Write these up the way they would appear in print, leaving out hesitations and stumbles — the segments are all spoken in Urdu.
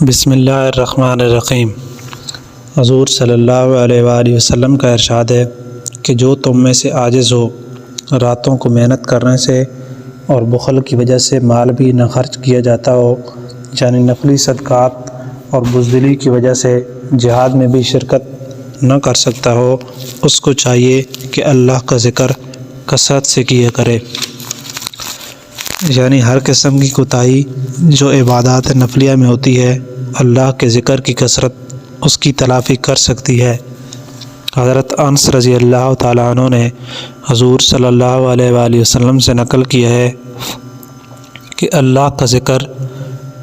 بسم اللہ الرحمن الرحیم۔ حضور صلی اللہ علیہ وآلہ وسلم کا ارشاد ہے کہ جو تم میں سے عاجز ہو راتوں کو محنت کرنے سے اور بخل کی وجہ سے مال بھی نہ خرچ کیا جاتا ہو، یعنی نفلی صدقات، اور بزدلی کی وجہ سے جہاد میں بھی شرکت نہ کر سکتا ہو، اس کو چاہیے کہ اللہ کا ذکر کثرت سے کیا کرے، یعنی ہر قسم کی کوتاہی جو عبادات نفلیہ میں ہوتی ہے اللہ کے ذکر کی کثرت اس کی تلافی کر سکتی ہے۔ حضرت انس رضی اللہ تعالیٰ عنہ نے حضور صلی اللہ علیہ وآلہ وسلم سے نقل کیا ہے کہ اللہ کا ذکر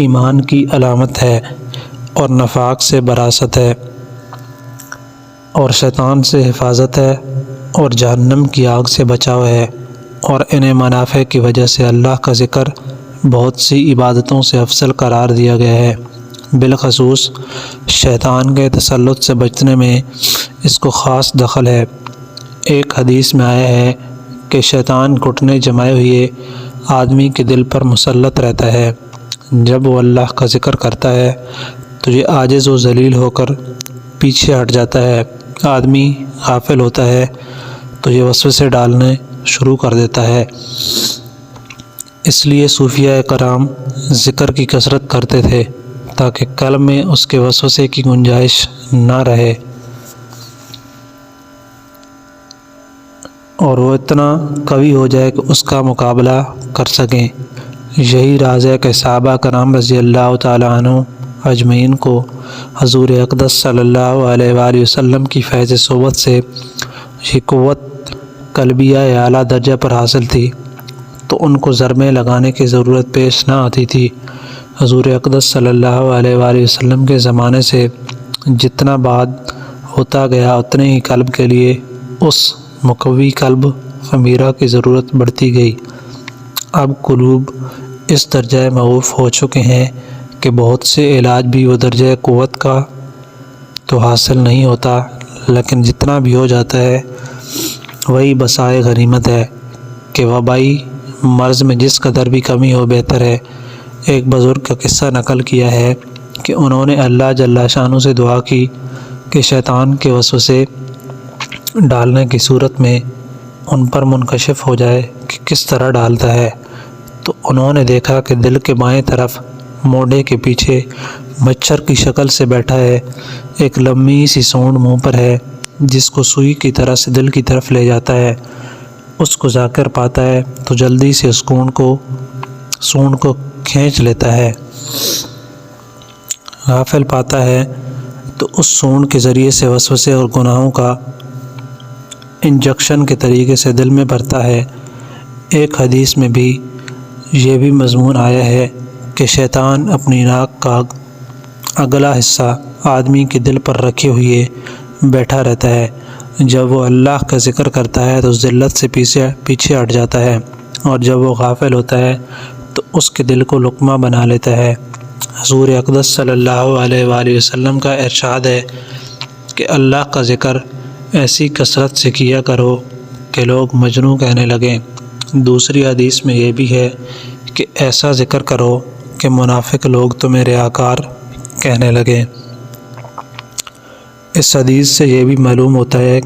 ایمان کی علامت ہے اور نفاق سے براست ہے اور شیطان سے حفاظت ہے اور جہنم کی آگ سے بچاؤ ہے، اور انہیں منافع کی وجہ سے اللہ کا ذکر بہت سی عبادتوں سے افضل قرار دیا گیا ہے، بالخصوص شیطان کے تسلط سے بچنے میں اس کو خاص دخل ہے۔ ایک حدیث میں آیا ہے کہ شیطان گھٹنے جمائے ہوئے آدمی کے دل پر مسلط رہتا ہے، جب وہ اللہ کا ذکر کرتا ہے تو یہ عاجز و ذلیل ہو کر پیچھے ہٹ جاتا ہے، آدمی غافل ہوتا ہے تو یہ وسوسے ڈالنے شروع کر دیتا ہے۔ اس لیے صوفیاء کرام ذکر کی کثرت کرتے تھے تاکہ قلب میں اس کے وسوسے کی گنجائش نہ رہے اور وہ اتنا قوی ہو جائے کہ اس کا مقابلہ کر سکیں۔ یہی راز ہے کہ صحابہ کرام رضی اللہ تعالیٰ عنہ اجمعین کو حضور اقدس صلی اللہ علیہ وآلہ وسلم کی فیض صحبت سے یہ قوت قلبیہ اعلیٰ درجہ پر حاصل تھی تو ان کو ضربیں لگانے کی ضرورت پیش نہ آتی تھی۔ حضور اقدس صلی اللہ علیہ وآلہ وسلم کے زمانے سے جتنا بعد ہوتا گیا اتنے ہی قلب کے لیے اس مقوی قلب خمیرہ کی ضرورت بڑھتی گئی۔ اب قلوب اس درجہ موقوف ہو چکے ہیں کہ بہت سے علاج بھی وہ درجہ قوت کا تو حاصل نہیں ہوتا، لیکن جتنا بھی ہو جاتا ہے وہی بسائے غنیمت ہے کہ وبائی مرض میں جس قدر بھی کمی ہو بہتر ہے۔ ایک بزرگ کا قصہ نقل کیا ہے کہ انہوں نے اللہ جل شانہ سے دعا کی کہ شیطان کے وسوسے ڈالنے کی صورت میں ان پر منکشف ہو جائے کہ کس طرح ڈالتا ہے، تو انہوں نے دیکھا کہ دل کے بائیں طرف موڈے کے پیچھے مچھر کی شکل سے بیٹھا ہے، ایک لمبی سی سونڈ منہ پر ہے جس کو سوئی کی طرح سے دل کی طرف لے جاتا ہے۔ اس کو جا کر پاتا ہے تو جلدی سے اس سونڈ کو کھینچ لیتا ہے، غافل پاتا ہے تو اس سونڈ کے ذریعے سے وسوسے اور گناہوں کا انجیکشن کے طریقے سے دل میں بھرتا ہے۔ ایک حدیث میں بھی یہ بھی مضمون آیا ہے کہ شیطان اپنی ناک کا اگلا حصہ آدمی کے دل پر رکھے ہوئے بیٹھا رہتا ہے، جب وہ اللہ کا ذکر کرتا ہے تو ذلت سے پیچھے ہٹ جاتا ہے، اور جب وہ غافل ہوتا ہے تو اس کے دل کو لقمہ بنا لیتا ہے۔ حضور اقدس صلی اللہ علیہ وآلہ وسلم کا ارشاد ہے کہ اللہ کا ذکر ایسی کثرت سے کیا کرو کہ لوگ مجنون کہنے لگیں۔ دوسری حدیث میں یہ بھی ہے کہ ایسا ذکر کرو کہ منافق لوگ تمہیں ریاکار کہنے لگیں۔ اس حدیث سے یہ بھی معلوم ہوتا ہے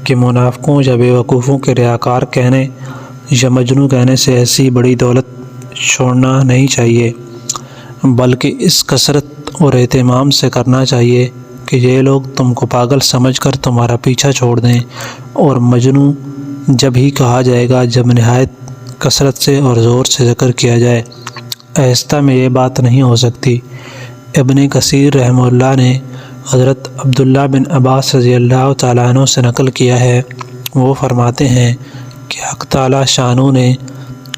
کہ منافقوں یا بے وقوفوں کے ریاکار کہنے یا مجنون کہنے سے ایسی بڑی دولت چھوڑنا نہیں چاہیے، بلکہ اس کثرت اور اہتمام سے کرنا چاہیے کہ یہ لوگ تم کو پاگل سمجھ کر تمہارا پیچھا چھوڑ دیں، اور مجنون جب ہی کہا جائے گا جب نہایت کثرت سے اور زور سے ذکر کیا جائے، آہستہ میں یہ بات نہیں ہو سکتی۔ ابن کثیر رحمہ اللہ نے حضرت عبداللہ بن عباس رضی اللہ تعالیٰ عنہ سے نقل کیا ہے، وہ فرماتے ہیں کہ حق تعالیٰ شانہ نے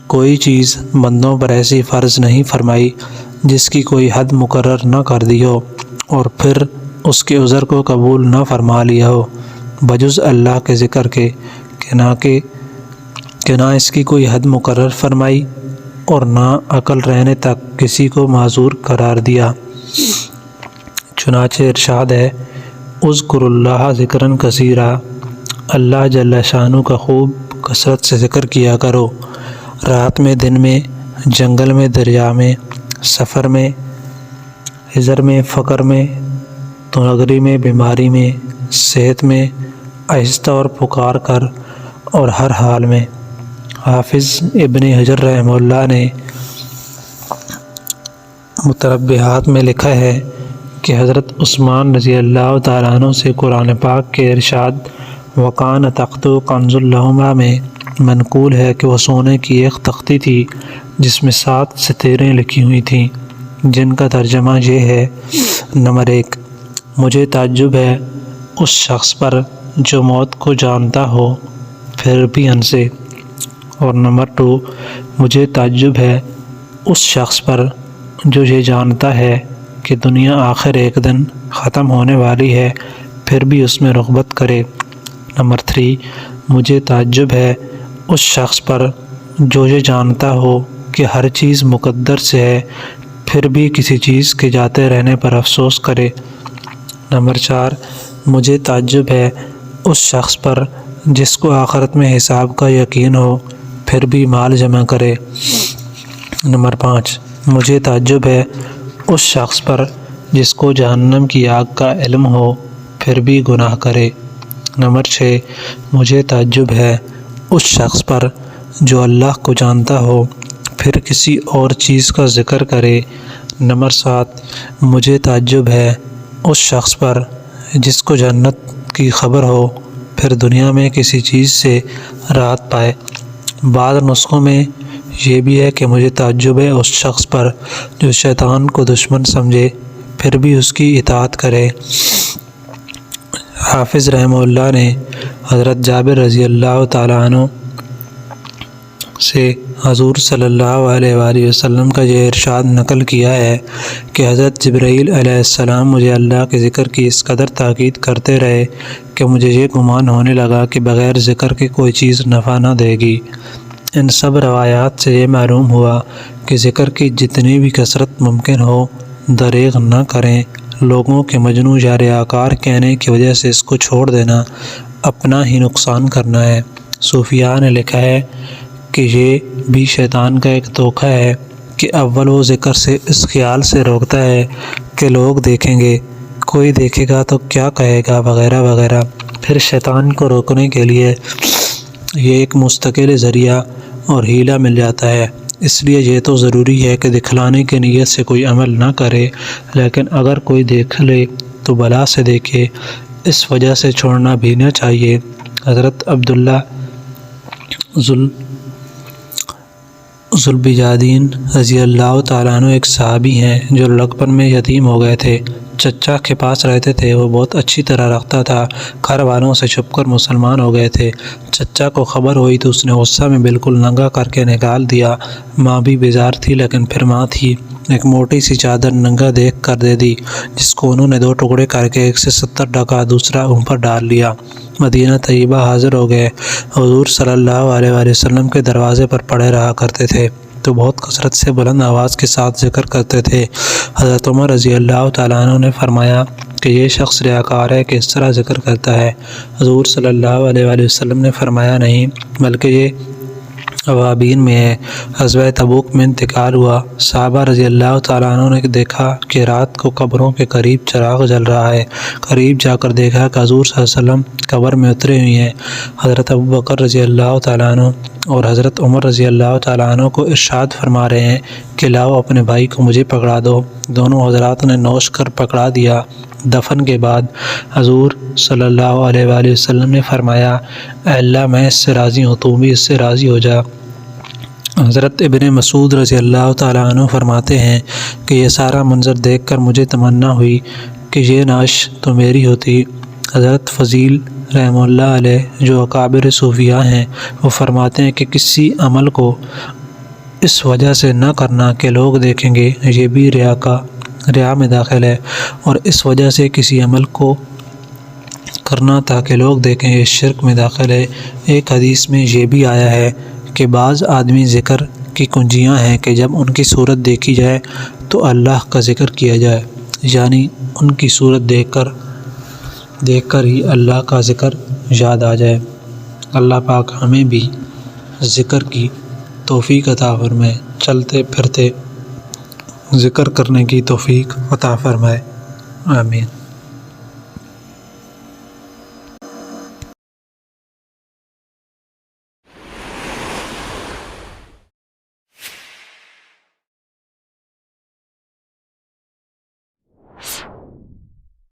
کوئی چیز بندوں پر ایسی فرض نہیں فرمائی جس کی کوئی حد مقرر نہ کر دی ہو اور پھر اس کے عذر کو قبول نہ فرما لیا ہو، بجز اللہ کے ذکر کے کہ نہ اس کی کوئی حد مقرر فرمائی اور نہ عقل رہنے تک کسی کو معذور قرار دیا۔ چنانچہ ارشاد ہے، اذکر اللہ ذکرًا کثیرا، اللہ جل شانہ کا خوب کثرت سے ذکر کیا کرو، رات میں، دن میں، جنگل میں، دریا میں، سفر میں، ہجر میں، فقر میں، تنگری میں، بیماری میں، صحت میں، آہستہ اور پکار کر اور ہر حال میں۔ حافظ ابن حجر رحمہ اللہ نے متربحات میں لکھا ہے کہ حضرت عثمان رضی اللہ تعالیٰ عنہ سے قرآن پاک کے ارشاد وَقَانَ تَخْتُ كَنْزٌ لَهُمَا میں منقول ہے کہ وہ سونے کی ایک تختی تھی جس میں 7 ستیریں لکھی ہوئی تھیں، جن کا ترجمہ یہ ہے: نمبر 1، مجھے تعجب ہے اس شخص پر جو موت کو جانتا ہو پھر بھی ہنسے، اور نمبر 2، مجھے تعجب ہے اس شخص پر جو یہ جانتا ہے کہ دنیا آخر ایک دن ختم ہونے والی ہے پھر بھی اس میں رغبت کرے۔ نمبر 3، مجھے تعجب ہے اس شخص پر جو یہ جانتا ہو کہ ہر چیز مقدر سے ہے پھر بھی کسی چیز کے جاتے رہنے پر افسوس کرے۔ نمبر 4، مجھے تعجب ہے اس شخص پر جس کو آخرت میں حساب کا یقین ہو پھر بھی مال جمع کرے۔ نمبر 5، مجھے تعجب ہے اس شخص پر جس کو جہنم کی آگ کا علم ہو پھر بھی گناہ کرے۔ نمبر 6، مجھے تعجب ہے اس شخص پر جو اللہ کو جانتا ہو پھر کسی اور چیز کا ذکر کرے۔ نمبر 7، مجھے تعجب ہے اس شخص پر جس کو جنت کی خبر ہو پھر دنیا میں کسی چیز سے راحت پائے۔ بعض نسخوں میں یہ بھی ہے کہ مجھے تعجب ہے اس شخص پر جو شیطان کو دشمن سمجھے پھر بھی اس کی اطاعت کرے۔ حافظ رحمہ اللہ نے حضرت جابر رضی اللہ تعالیٰ عنہ سے حضور صلی اللہ علیہ وآلہ وسلم کا یہ ارشاد نقل کیا ہے کہ حضرت جبرائیل علیہ السلام مجھے اللہ کے ذکر کی اس قدر تاکید کرتے رہے کہ مجھے یہ گمان ہونے لگا کہ بغیر ذکر کے کوئی چیز نفع نہ دے گی۔ ان سب روایات سے یہ معلوم ہوا کہ ذکر کی جتنی بھی کثرت ممکن ہو دریغ نہ کریں۔ لوگوں کے مجنون یا ریاکار کہنے کی وجہ سے اس کو چھوڑ دینا اپنا ہی نقصان کرنا ہے۔ صوفیاء نے لکھا ہے کہ یہ بھی شیطان کا ایک دھوکہ ہے کہ اول وہ ذکر سے اس خیال سے روکتا ہے کہ لوگ دیکھیں گے، کوئی دیکھے گا تو کیا کہے گا وغیرہ وغیرہ، پھر شیطان کو روکنے کے لیے یہ ایک مستقل ذریعہ اور ہیلہ مل جاتا ہے۔ اس لیے یہ تو ضروری ہے کہ دکھلانے کی نیت سے کوئی عمل نہ کرے، لیکن اگر کوئی دیکھ لے تو بلا سے دیکھے، اس وجہ سے چھوڑنا بھی نہ چاہیے۔ حضرت عبداللہ ذوالبجادین رضی اللہ تعالیٰ عنہ ایک صحابی ہیں جو لڑکپن میں یتیم ہو گئے تھے۔ چچا کے پاس رہتے تھے، وہ بہت اچھی طرح رکھتا تھا، گھر والوں سے چھپ کر مسلمان ہو گئے تھے۔ چچا کو خبر ہوئی تو اس نے غصہ میں بالکل ننگا کر کے نکال دیا۔ ماں بھی بیزار تھی لیکن پھر ماں تھی، ایک موٹی سی چادر ننگا دیکھ کر دے دی، جس کو انہوں نے 2 ٹکڑے کر کے ایک سے 70 ڈھکا، دوسرا اوپر ڈال لیا۔ مدینہ طیبہ حاضر ہو گئے۔ حضور صلی اللہ علیہ وآلہ وسلم کے دروازے پر پڑے رہا کرتے تھے تو بہت کثرت سے بلند آواز کے ساتھ ذکر کرتے تھے۔ حضرت عمر رضی اللہ تعالیٰ عنہ نے فرمایا کہ یہ شخص ریاکار ہے کہ اس طرح ذکر کرتا ہے۔ حضور صلی اللہ علیہ وآلہ وسلم نے فرمایا نہیں، بلکہ یہ اوابین میں ہے۔ غزوہ تبوک میں انتقال ہوا۔ صحابہ رضی اللہ تعالیٰ عنہ نے دیکھا کہ رات کو قبروں کے قریب چراغ جل رہا ہے۔ قریب جا کر دیکھا کہ حضور صلی اللہ علیہ وسلم قبر میں اترے ہوئے ہیں۔ حضرت ابوبکر رضی اللہ تعالیٰ عنہ اور حضرت عمر رضی اللہ تعالیٰ عنہ کو ارشاد فرما رہے ہیں کہ لاؤ اپنے بھائی کو مجھے پکڑا دو۔ دونوں حضرات نے نوش کر پکڑا دیا۔ دفن کے بعد حضور صلی اللہ علیہ وآلہ وسلم نے فرمایا، اے اللہ میں اس سے راضی ہوں، تو بھی اس سے راضی ہو جا۔ حضرت ابن مسعود رضی اللہ تعالیٰ عنہ فرماتے ہیں کہ یہ سارا منظر دیکھ کر مجھے تمنا ہوئی کہ یہ نعش تو میری ہوتی۔ حضرت فضیل رحمہ اللہ علیہ جو اکابر صوفیاء ہیں، وہ فرماتے ہیں کہ کسی عمل کو اس وجہ سے نہ کرنا کہ لوگ دیکھیں گے، یہ بھی ریا میں داخل ہے، اور اس وجہ سے کسی عمل کو کرنا تاکہ لوگ دیکھیں، یہ شرک میں داخل ہے۔ ایک حدیث میں یہ بھی آیا ہے کہ بعض آدمی ذکر کی کنجیاں ہیں کہ جب ان کی صورت دیکھی جائے تو اللہ کا ذکر کیا جائے، یعنی ان کی صورت دیکھ کر ہی اللہ کا ذکر یاد آ جائے۔ اللہ پاک ہمیں بھی ذکر کی توفیق عطا فرمائے۔ چلتے پھرتے ذکر کرنے کی توفیق عطا فرمائے، آمین۔